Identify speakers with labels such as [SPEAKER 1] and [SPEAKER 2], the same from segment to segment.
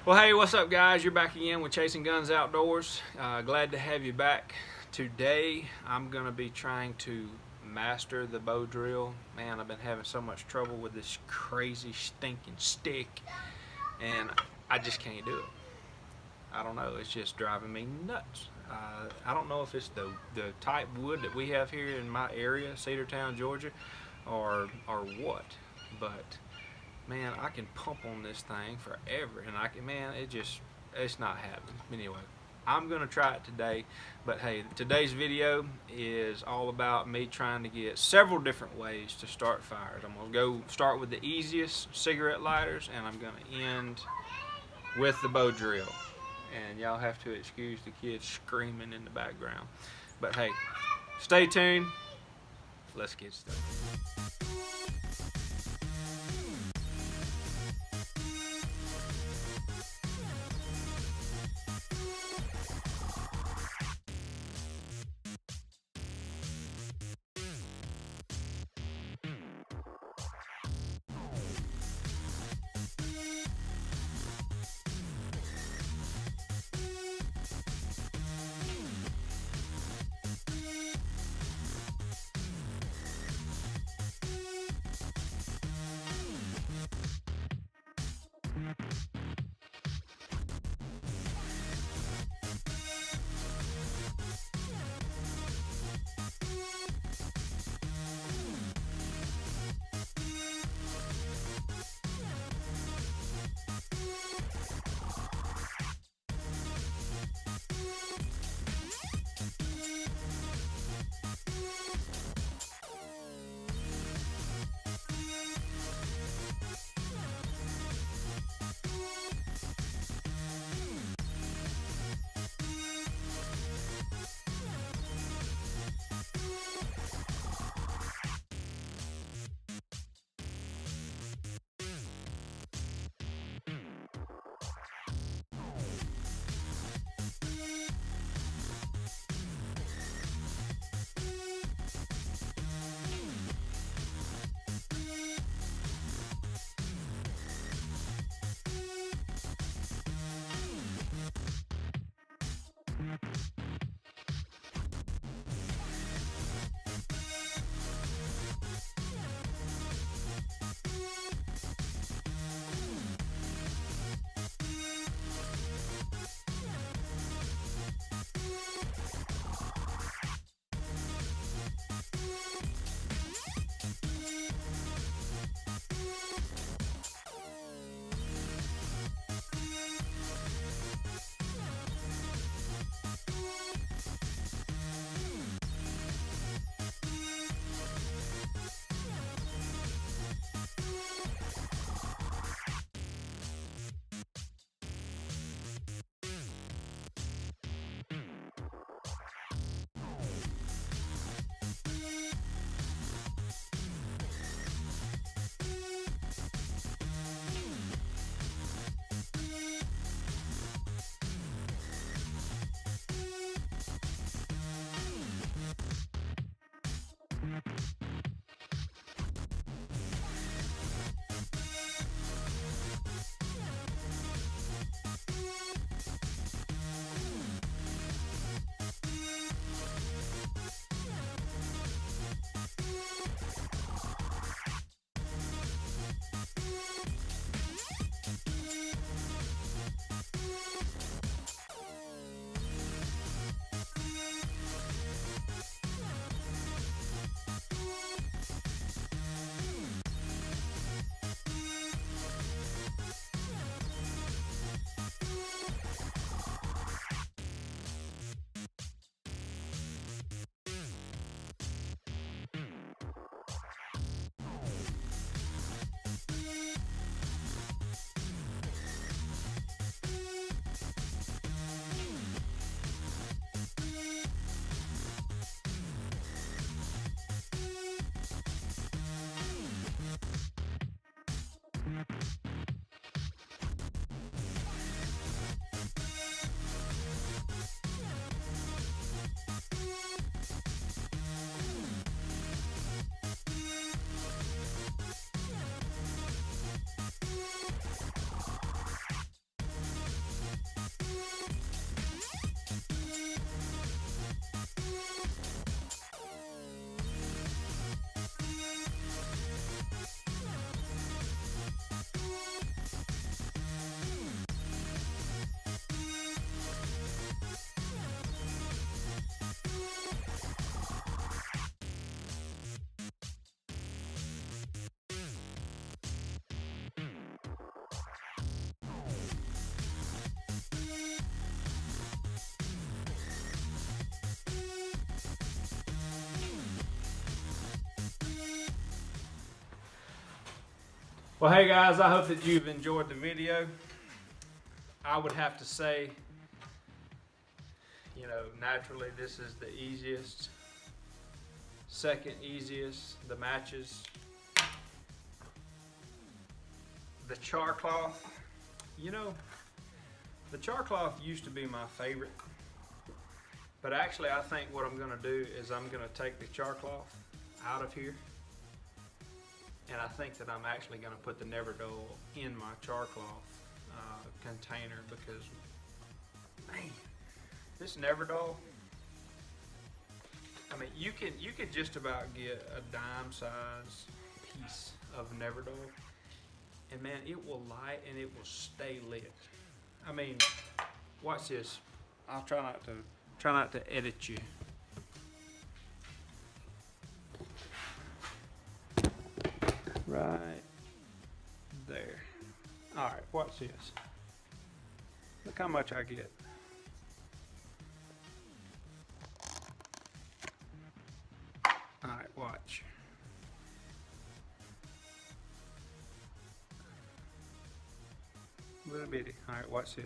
[SPEAKER 1] Well, hey, what's up, guys? You're back again with Chasing Guns Outdoors. Glad to have you back. Today, I'm going to be trying to master the bow drill. Man, I've been having so much trouble with this crazy stinking stick, and I just can't do it. I don't know. It's just driving me nuts. I don't know if it's the type wood that we have here in my area, Cedartown, Georgia, or what, but man, I can pump on this thing forever, and it's not happening. Anyway, I'm gonna try it today, but hey, today's video is all about me trying to get several different ways to start fires. I'm gonna go start with the easiest, cigarette lighters, and I'm gonna end with the bow drill. And y'all have to excuse the kids screaming in the background. But hey, stay tuned. Let's get started. Well, hey guys, I hope that you've enjoyed the video. I would have to say, you know, naturally this is the easiest. Second easiest, the matches. The char cloth, you know, the char cloth used to be my favorite, but actually I think what I'm gonna do is I'm gonna take the char cloth out of here, and I think that I'm actually gonna put the Nevr in my char cloth container, because, man, this Nevr, I mean, you could just about get a dime size piece of Nevr, and man, it will light and it will stay lit. I mean, watch this. I'll try not to edit you. Right there. All right, watch this. Look how much I get. All right, watch. Little bitty. All right, watch this.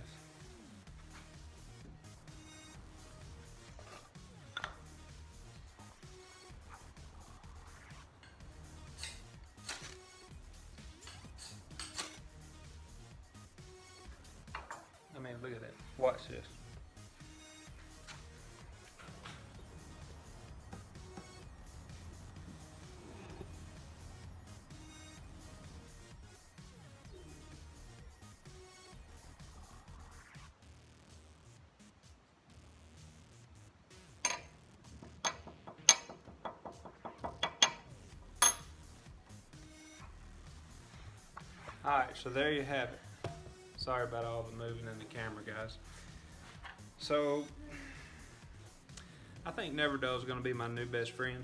[SPEAKER 1] I mean, look at that. Watch this. Alright, so there you have it. Sorry about all the moving in the camera, guys. So, I think Nevr is going to be my new best friend.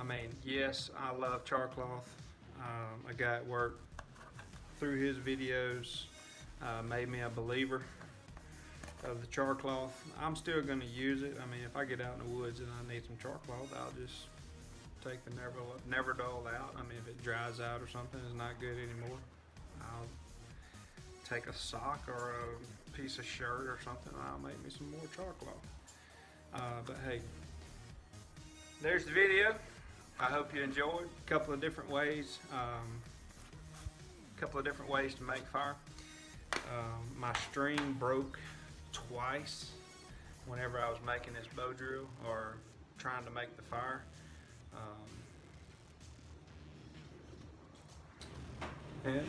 [SPEAKER 1] I mean, yes, I love char cloth. A guy at work, through his videos, made me a believer of the char cloth. I'm still going to use it. I mean, if I get out in the woods and I need some char cloth, I'll just take the Nevr out. I mean, if it dries out or something, it's not good anymore, I'll take a sock or a piece of shirt or something, and I'll make me some more char cloth. But hey, there's the video. I hope you enjoyed. A couple of different ways to make fire. My string broke twice whenever I was making this bow drill or trying to make the fire.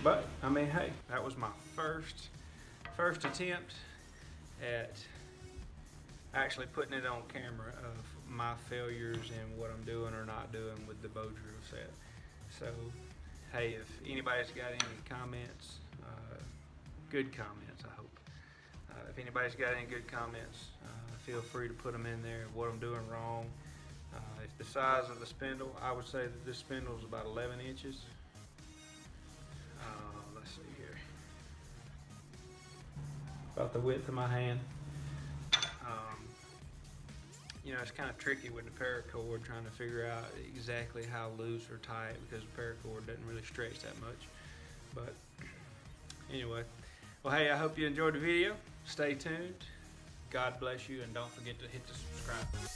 [SPEAKER 1] But I mean, hey, that was my first attempt at actually putting it on camera of my failures and what I'm doing or not doing with the bow drill set. So hey, if anybody's got any comments, good comments, I hope. If anybody's got any good comments, feel free to put them in there, what I'm doing wrong. If the size of the spindle, I would say that this spindle is about 11 inches. Let's see here. About the width of my hand. You know, it's kind of tricky with the paracord, trying to figure out exactly how loose or tight, because the paracord doesn't really stretch that much. But anyway, well, hey, I hope you enjoyed the video. Stay tuned. God bless you, and don't forget to hit the subscribe button.